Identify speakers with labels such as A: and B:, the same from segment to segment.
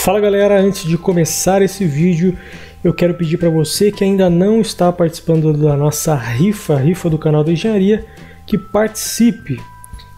A: Fala galera, antes de começar esse vídeo eu quero pedir para você que ainda não está participando da nossa rifa do canal da Engenharia, que participe.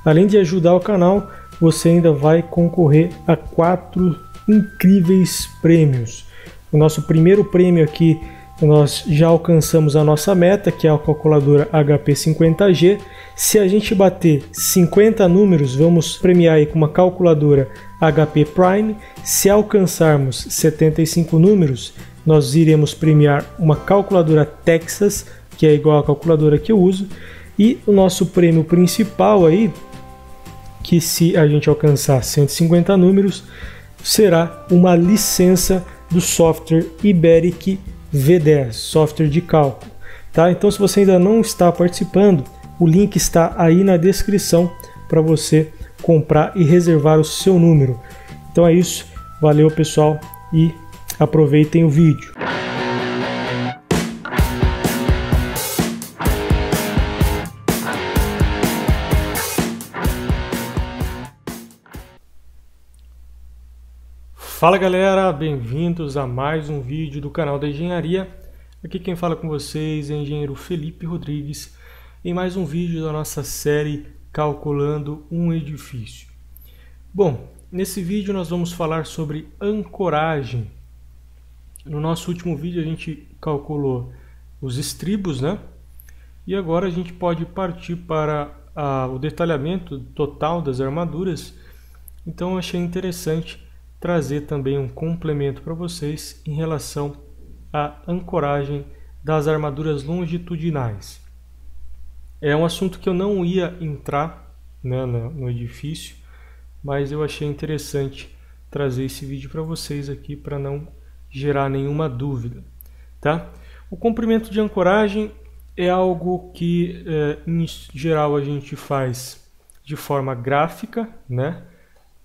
A: Além de ajudar o canal, você ainda vai concorrer a 4 incríveis prêmios. O nosso primeiro prêmio aqui, nós já alcançamos a nossa meta, que é a calculadora HP50G. Se a gente bater 50 números, vamos premiar aí com uma calculadora HP Prime. Se alcançarmos 75 números, nós iremos premiar uma calculadora Texas, que é igual à calculadora que eu uso. E o nosso prêmio principal aí, que se a gente alcançar 150 números, será uma licença do software Iberic V10, software de cálculo, tá? Então, se você ainda não está participando, o link está aí na descrição para você comprar e reservar o seu número. Então é isso, valeu pessoal e aproveitem o vídeo. Fala galera, bem-vindos a mais um vídeo do canal da Engenharia. Aqui quem fala com vocês é o engenheiro Felipe Rodrigues em mais um vídeo da nossa série Calculando um Edifício. Bom, nesse vídeo nós vamos falar sobre ancoragem. No nosso último vídeo a gente calculou os estribos, né? E agora a gente pode partir para o detalhamento total das armaduras. Então eu achei interessante trazer também um complemento para vocês em relação à ancoragem das armaduras longitudinais. É um assunto que eu não ia entrar, né, no edifício, mas eu achei interessante trazer esse vídeo para vocês aqui para não gerar nenhuma dúvida, tá? O comprimento de ancoragem é algo que em geral a gente faz de forma gráfica, né?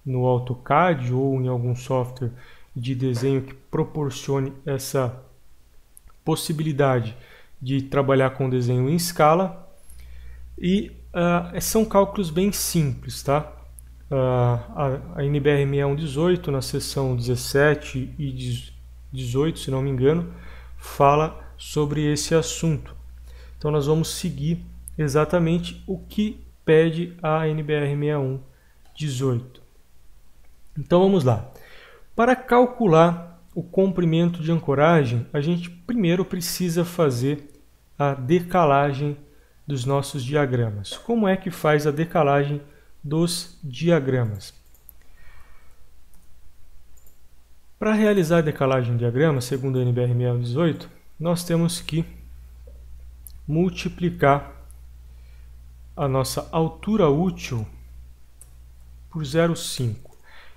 A: No AutoCAD ou em algum software de desenho que proporcione essa possibilidade de trabalhar com desenho em escala. E são cálculos bem simples, tá? A NBR 6118, na seção 17 e 18, se não me engano, fala sobre esse assunto. Então nós vamos seguir exatamente o que pede a NBR 6118. Então vamos lá. Para calcular o comprimento de ancoragem, a gente primeiro precisa fazer a decalagem dos nossos diagramas. Como é que faz a decalagem dos diagramas? Para realizar a decalagem de diagrama, segundo a NBR 6118, nós temos que multiplicar a nossa altura útil por 0,5.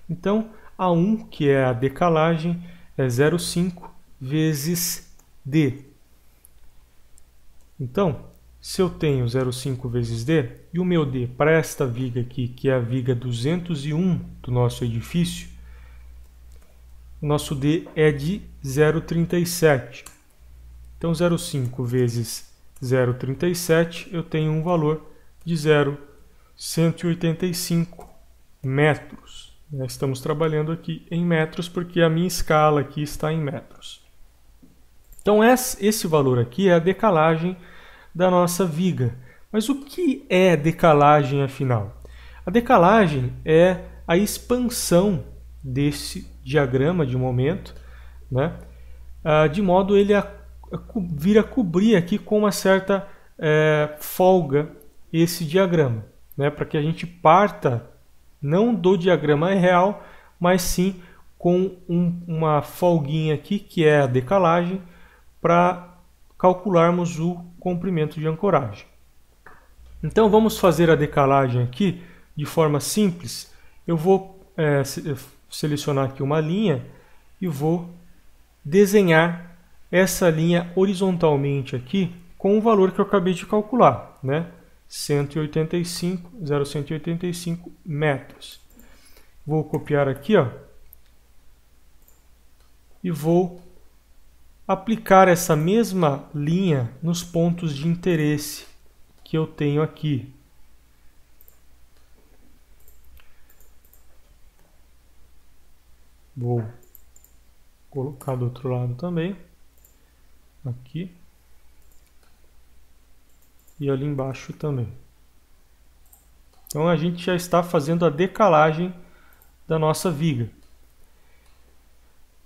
A: Então, A1, que é a decalagem, é 0,5 vezes D. Então, se eu tenho 0,5 vezes D, e o meu D para esta viga aqui, que é a viga 201 do nosso edifício, o nosso D é de 0,37. Então, 0,5 vezes 0,37, eu tenho um valor de 0,185 metros. Nós estamos trabalhando aqui em metros porque a minha escala aqui está em metros. Então esse valor aqui é a decalagem da nossa viga. Mas o que é decalagem afinal? A decalagem é a expansão desse diagrama de momento, né? De modo ele vir a cobrir aqui com uma certa folga esse diagrama, né? Para que a gente parta não do diagrama real, mas sim com uma folguinha aqui, que é a decalagem, para calcularmos o comprimento de ancoragem. Então vamos fazer a decalagem aqui de forma simples. Eu vou selecionar aqui uma linha e vou desenhar essa linha horizontalmente aqui com o valor que eu acabei de calcular, né? 0,185 metros. Vou copiar aqui, ó, e vou aplicar essa mesma linha nos pontos de interesse que eu tenho aqui. Vou colocar do outro lado também. Aqui. E ali embaixo também. Então a gente já está fazendo a decalagem da nossa viga.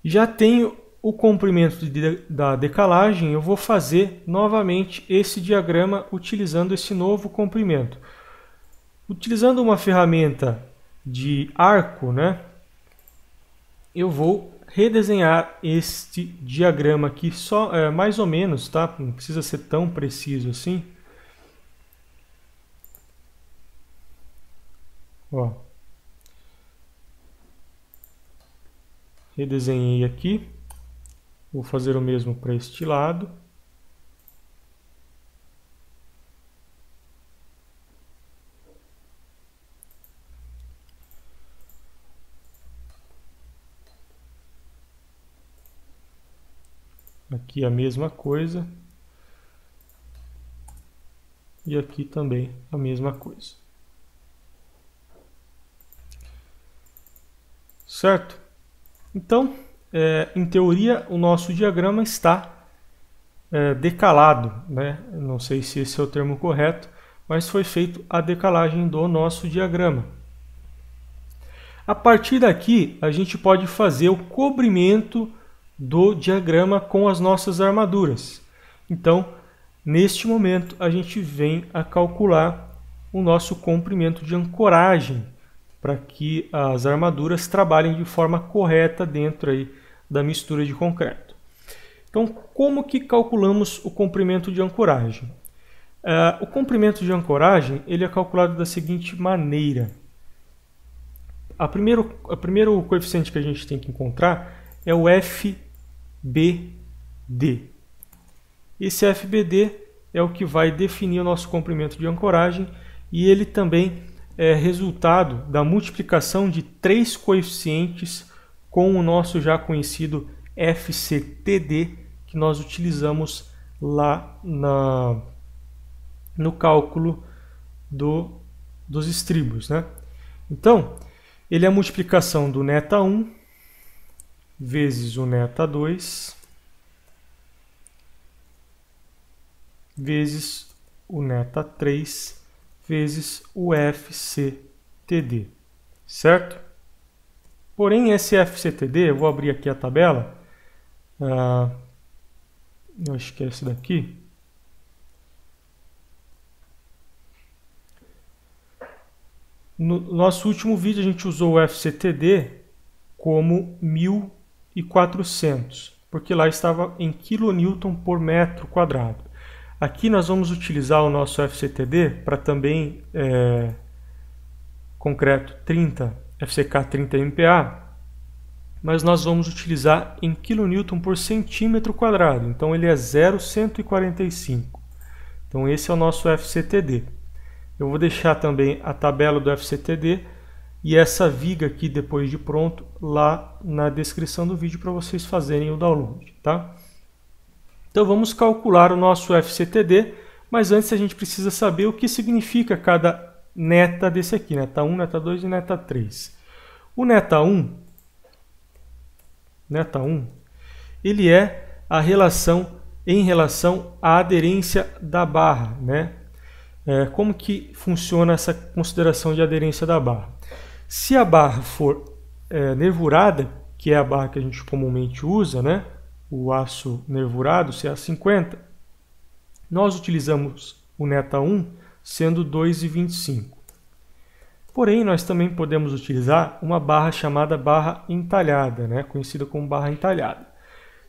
A: Já tenho o comprimento da decalagem, eu vou fazer novamente esse diagrama utilizando esse novo comprimento. Utilizando uma ferramenta de arco, né, eu vou redesenhar este diagrama aqui, só mais ou menos, tá? Não precisa ser tão preciso assim. Ó. Redesenhei aqui. Vou fazer o mesmo para este lado. Aqui a mesma coisa. E aqui também a mesma coisa. Certo? Então, em teoria, o nosso diagrama está decalado, né? Não sei se esse é o termo correto, mas foi feita a decalagem do nosso diagrama. A partir daqui, a gente pode fazer o cobrimento do diagrama com as nossas armaduras. Então, neste momento, a gente vem a calcular o nosso comprimento de ancoragem, para que as armaduras trabalhem de forma correta dentro aí da mistura de concreto. Então, como que calculamos o comprimento de ancoragem? O comprimento de ancoragem ele é calculado da seguinte maneira. O primeiro coeficiente que a gente tem que encontrar é o FBD. Esse FBD é o que vai definir o nosso comprimento de ancoragem e ele também é resultado da multiplicação de 3 coeficientes com o nosso já conhecido FCTD, que nós utilizamos lá no cálculo dos estribos, né? Então, ele é a multiplicação do neta 1 vezes o neta 2 vezes o neta 3 vezes o FCTD, certo? Porém, esse FCTD, eu vou abrir aqui a tabela, eu acho que é esse daqui. No nosso último vídeo a gente usou o FCTD como 1400, porque lá estava em kN por metro quadrado. Aqui nós vamos utilizar o nosso FCTD para também concreto 30, FCK 30 MPa, mas nós vamos utilizar em kN por centímetro quadrado, então ele é 0,145. Então esse é o nosso FCTD. Eu vou deixar também a tabela do FCTD e essa viga aqui depois de pronto lá na descrição do vídeo para vocês fazerem o download, tá? Então vamos calcular o nosso FCTD, mas antes a gente precisa saber o que significa cada neta desse aqui, neta 1, neta 2 e neta 3. O neta 1, ele é a relação em relação à aderência da barra, né? Como que funciona essa consideração de aderência da barra? Se a barra for nervurada, que é a barra que a gente comumente usa, né? O aço nervurado, CA50, nós utilizamos o neta 1 sendo 2,25. Porém, nós também podemos utilizar uma barra chamada barra entalhada, né? Conhecida como barra entalhada.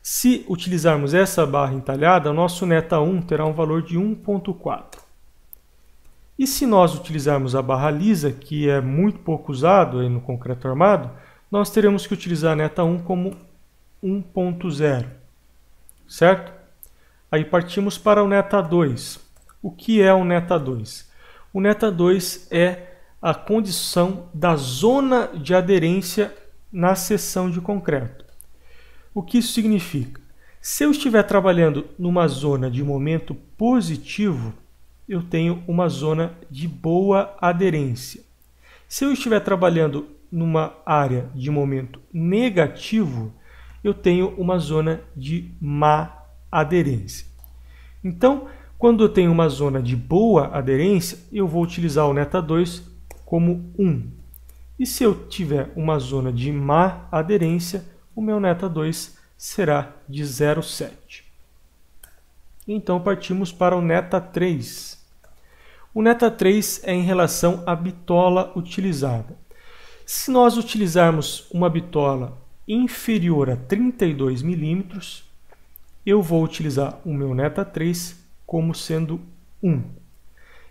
A: Se utilizarmos essa barra entalhada, o nosso neta 1 terá um valor de 1,4. E se nós utilizarmos a barra lisa, que é muito pouco usado aí no concreto armado, nós teremos que utilizar a neta 1 como 1,0, certo? Aí partimos para o neta 2. O que é o neta 2? O neta 2 é a condição da zona de aderência na seção de concreto. O que isso significa? Se eu estiver trabalhando numa zona de momento positivo, eu tenho uma zona de boa aderência. Se eu estiver trabalhando numa área de momento negativo, eu tenho uma zona de má aderência. Então, quando eu tenho uma zona de boa aderência, eu vou utilizar o neta 2 como 1. E se eu tiver uma zona de má aderência, o meu neta 2 será de 0,7. Então partimos para o neta 3. O neta 3 é em relação à bitola utilizada. Se nós utilizarmos uma bitola inferior a 32 milímetros, eu vou utilizar o meu neta 3 como sendo 1.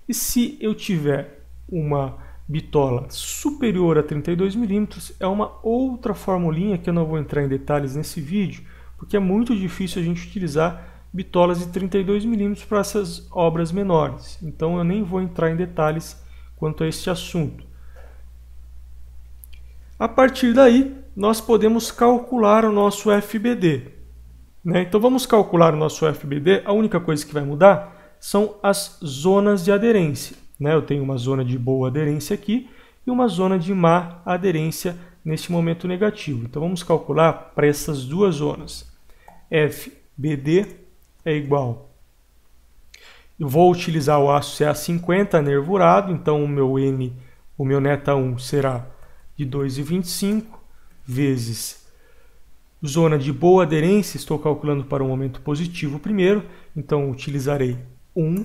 A: E se eu tiver uma bitola superior a 32 milímetros, é uma outra formulinha que eu não vou entrar em detalhes nesse vídeo, porque é muito difícil a gente utilizar bitolas de 32 milímetros para essas obras menores. Então eu nem vou entrar em detalhes quanto a este assunto. A partir daí, nós podemos calcular o nosso FBD. Então vamos calcular o nosso FBD. A única coisa que vai mudar são as zonas de aderência. Eu tenho uma zona de boa aderência aqui e uma zona de má aderência neste momento negativo. Então vamos calcular para essas duas zonas. FBD é igual. Eu vou utilizar o aço CA50 nervurado, então o meu neta 1 será de 2,25 vezes zona de boa aderência, estou calculando para o momento positivo primeiro, então utilizarei 1.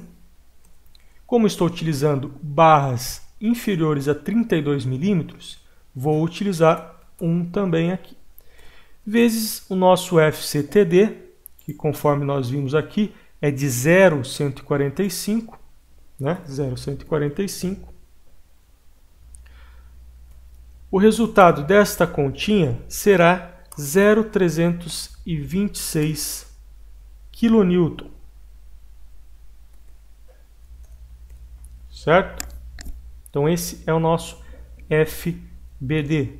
A: Como estou utilizando barras inferiores a 32 milímetros, vou utilizar 1 também aqui. Vezes o nosso FCTD, que conforme nós vimos aqui, é de 0,145, 0,145. O resultado desta continha será 0,326 kN. Certo? Então esse é o nosso FBD.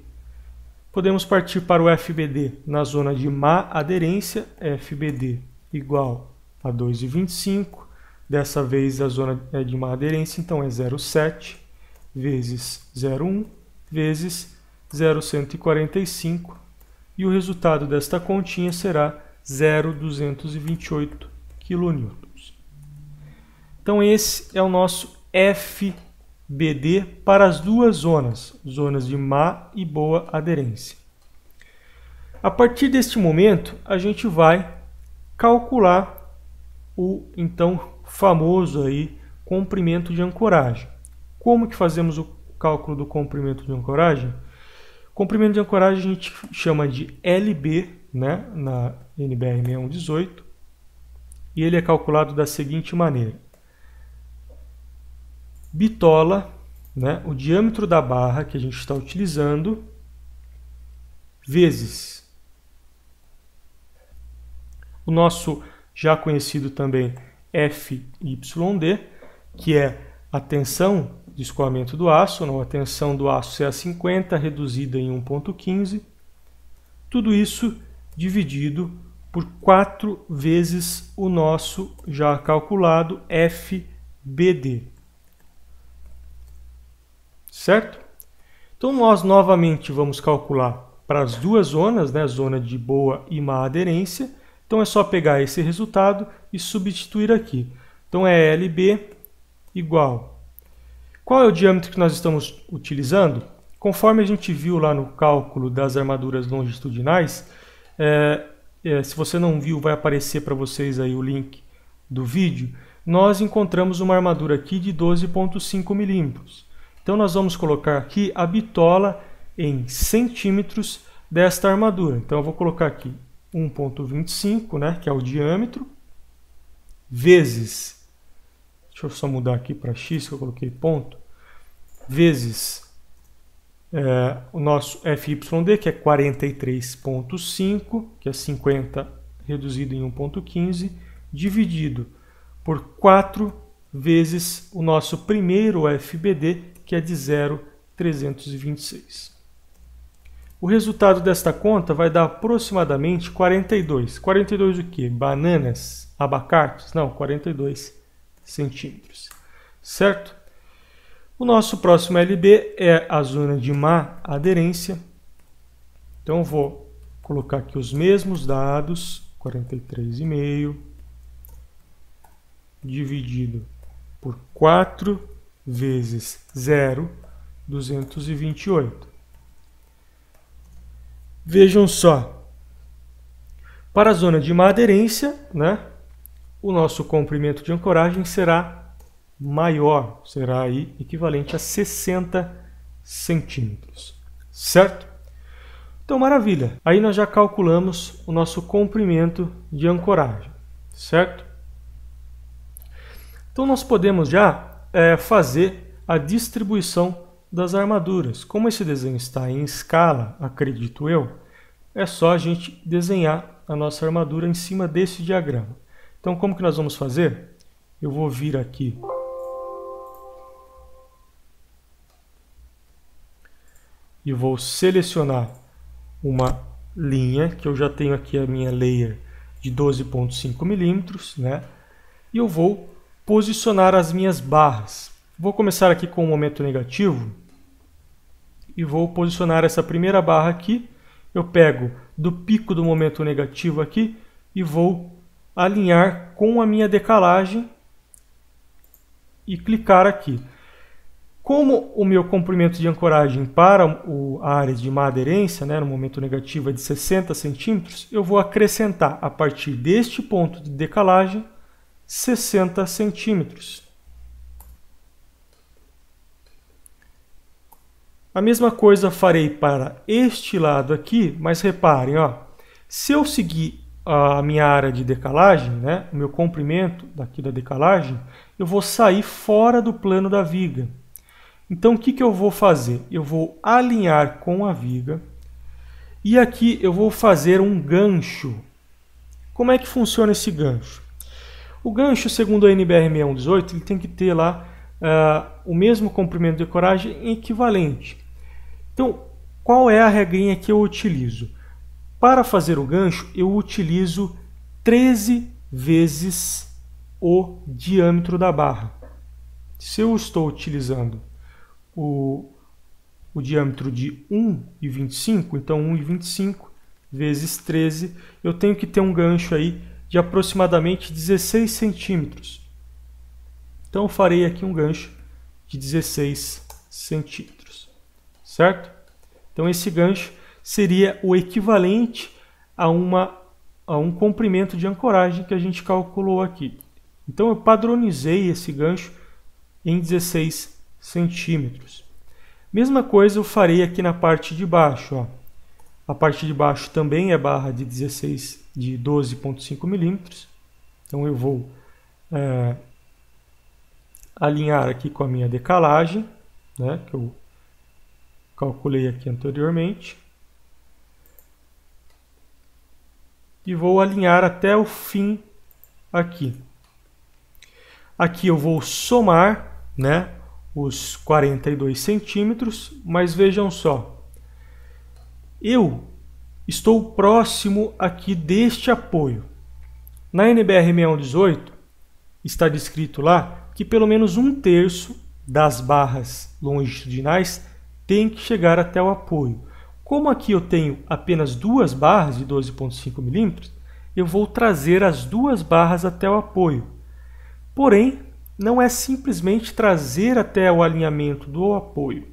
A: Podemos partir para o FBD na zona de má aderência, FBD igual a 2,25. Dessa vez a zona é de má aderência, então é 0,7 vezes 0,1 vezes 0,145. E o resultado desta continha será 0,228 kN. Então esse é o nosso FBD para as duas zonas de má e boa aderência. A partir deste momento, a gente vai calcular o então famoso aí comprimento de ancoragem. Como que fazemos o cálculo do comprimento de ancoragem? Comprimento de ancoragem a gente chama de LB, na NBR 6118, e ele é calculado da seguinte maneira. Bitola, o diâmetro da barra que a gente está utilizando, vezes o nosso já conhecido também FYD, que é a tensão de escoamento do aço, a tensão do aço CA50 reduzida em 1,15, tudo isso dividido por 4 vezes o nosso já calculado FBD. Certo? Então nós novamente vamos calcular para as duas zonas, zona de boa e má aderência. Então é só pegar esse resultado e substituir aqui. Então é LB igual. Qual é o diâmetro que nós estamos utilizando? Conforme a gente viu lá no cálculo das armaduras longitudinais, se você não viu, vai aparecer para vocês aí o link do vídeo. Nós encontramos uma armadura aqui de 12,5 milímetros. Então nós vamos colocar aqui a bitola em centímetros desta armadura. Então eu vou colocar aqui 1,25, que é o diâmetro, vezes, deixa eu só mudar aqui para x, que eu coloquei ponto, vezes o nosso FYD, que é 43,5, que é 50 reduzido em 1,15, dividido por 4 vezes o nosso primeiro FBD, que é de 0,326. O resultado desta conta vai dar aproximadamente 42. 42 o quê? Bananas? Abacates? Não, 42 centímetros. Certo? O nosso próximo LB é a zona de má aderência. Então eu vou colocar aqui os mesmos dados, 43,5 dividido por 4 vezes 0, 228. Vejam só, para a zona de má aderência, né, o nosso comprimento de ancoragem será maior, será aí equivalente a 60 centímetros, certo? Então, maravilha. Aí nós já calculamos o nosso comprimento de ancoragem, certo? Então, nós podemos já fazer a distribuição das armaduras. Como esse desenho está em escala, acredito eu, é só a gente desenhar a nossa armadura em cima desse diagrama. Então, como que nós vamos fazer? Eu vou vir aqui e vou selecionar uma linha, que eu já tenho aqui a minha layer de 12,5 milímetros, né? E eu vou posicionar as minhas barras. Vou começar aqui com o momento negativo e vou posicionar essa primeira barra aqui. Eu pego do pico do momento negativo aqui e vou alinhar com a minha decalagem e clicar aqui. Como o meu comprimento de ancoragem para a área de má aderência, né, no momento negativo é de 60 centímetros, eu vou acrescentar a partir deste ponto de decalagem 60 centímetros. A mesma coisa farei para este lado aqui, mas reparem, ó, se eu seguir a minha área de decalagem, né, o meu comprimento daqui da decalagem, eu vou sair fora do plano da viga. Então, o que eu vou fazer? Eu vou alinhar com a viga e aqui eu vou fazer um gancho. Como é que funciona esse gancho? O gancho, segundo a NBR 6118, ele tem que ter lá o mesmo comprimento de ancoragem equivalente. Então, qual é a regrinha que eu utilizo? Para fazer o gancho, eu utilizo 13 vezes o diâmetro da barra. Se eu estou utilizando o diâmetro de 1,25, então 1,25 vezes 13, eu tenho que ter um gancho aí de aproximadamente 16 centímetros. Então eu farei aqui um gancho de 16 centímetros, certo? Então esse gancho seria o equivalente a um comprimento de ancoragem que a gente calculou aqui. Então eu padronizei esse gancho em 16 centímetros. Mesma coisa eu farei aqui na parte de baixo. Ó. A parte de baixo também é barra de 12,5 milímetros. Então eu vou alinhar aqui com a minha decalagem, né, que eu calculei aqui anteriormente. E vou alinhar até o fim aqui. Aqui eu vou somar, né, os 42 centímetros, mas vejam só, eu estou próximo aqui deste apoio. Na NBR 6118 está descrito lá que pelo menos 1/3 das barras longitudinais tem que chegar até o apoio. Como aqui eu tenho apenas 2 barras de 12,5 milímetros, eu vou trazer as 2 barras até o apoio. Porém, não é simplesmente trazer até o alinhamento do apoio.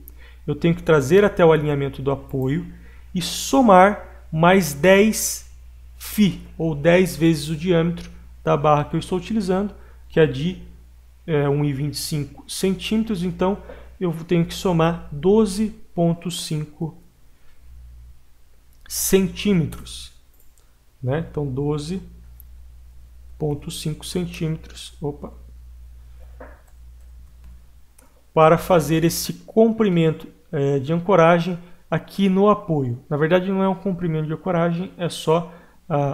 A: Eu tenho que trazer até o alinhamento do apoio e somar mais 10 φ, ou 10 vezes o diâmetro da barra que eu estou utilizando, que é de 1,25 centímetros. Então, eu tenho que somar 12,5 centímetros. Né? Então, 12,5 centímetros. Opa! Para fazer esse comprimento de ancoragem aqui no apoio. Na verdade, não é um comprimento de ancoragem, é só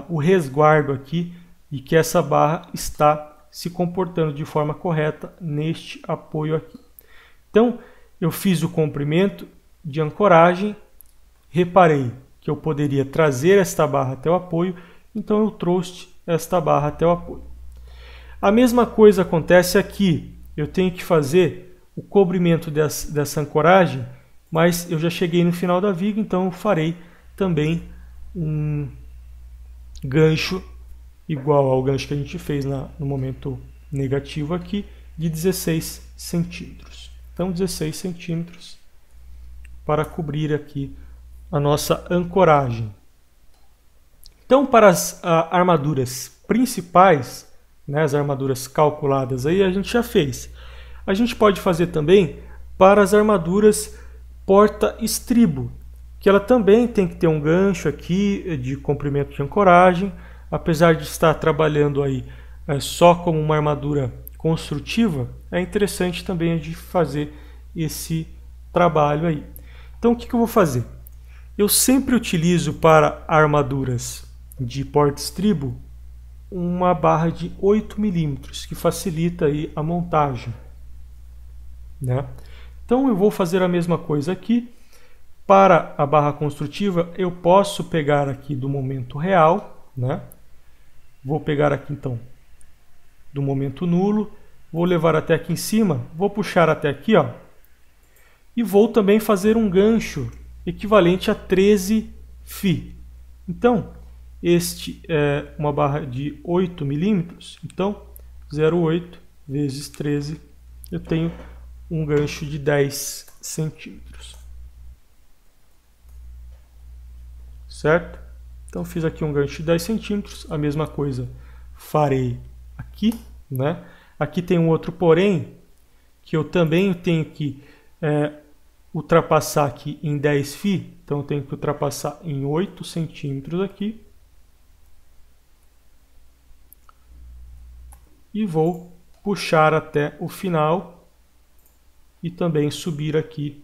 A: o resguardo aqui e que essa barra está se comportando de forma correta neste apoio aqui. Então, eu fiz o comprimento de ancoragem, reparei que eu poderia trazer esta barra até o apoio, então eu trouxe esta barra até o apoio. A mesma coisa acontece aqui, eu tenho que fazer o cobrimento dessa ancoragem, mas eu já cheguei no final da viga, então eu farei também um gancho igual ao gancho que a gente fez no momento negativo aqui, de 16 centímetros. Então 16 centímetros para cobrir aqui a nossa ancoragem. Então, para as armaduras principais, né, as armaduras calculadas aí, a gente já fez. A gente pode fazer também para as armaduras porta-estribo, que ela também tem que ter um gancho aqui de comprimento de ancoragem, apesar de estar trabalhando aí só como uma armadura construtiva, é interessante também de fazer esse trabalho aí. Então, o que eu vou fazer? Eu sempre utilizo para armaduras de porta-estribo uma barra de 8 milímetros, que facilita aí a montagem, né? Então eu vou fazer a mesma coisa aqui. Para a barra construtiva, eu posso pegar aqui do momento real, né? Vou pegar aqui então do momento nulo, vou levar até aqui em cima, vou puxar até aqui, ó, e vou também fazer um gancho equivalente a 13 φ. Então, este é uma barra de 8 milímetros, então 0,8 vezes 13, eu tenho um gancho de 10 centímetros. Certo? Então fiz aqui um gancho de 10 centímetros, a mesma coisa farei aqui, né? Aqui tem um outro porém, que eu também tenho que ultrapassar aqui em 10 φ, então eu tenho que ultrapassar em 8 centímetros aqui. E vou puxar até o final e também subir aqui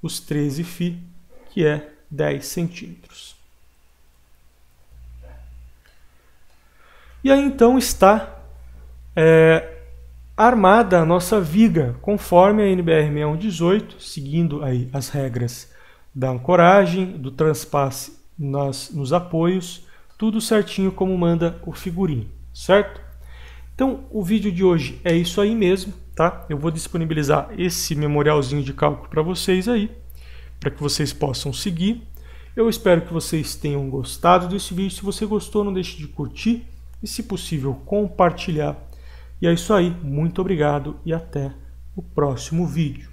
A: os 13 φ, que é 10 centímetros. E aí então está armada a nossa viga, conforme a NBR 6118, seguindo aí as regras da ancoragem, do transpasse nos apoios, tudo certinho como manda o figurinho, certo? Então, o vídeo de hoje é isso aí mesmo, tá? Eu vou disponibilizar esse memorialzinho de cálculo para vocês aí, para que vocês possam seguir. Eu espero que vocês tenham gostado desse vídeo. Se você gostou, não deixe de curtir e, se possível, compartilhar. E é isso aí. Muito obrigado e até o próximo vídeo.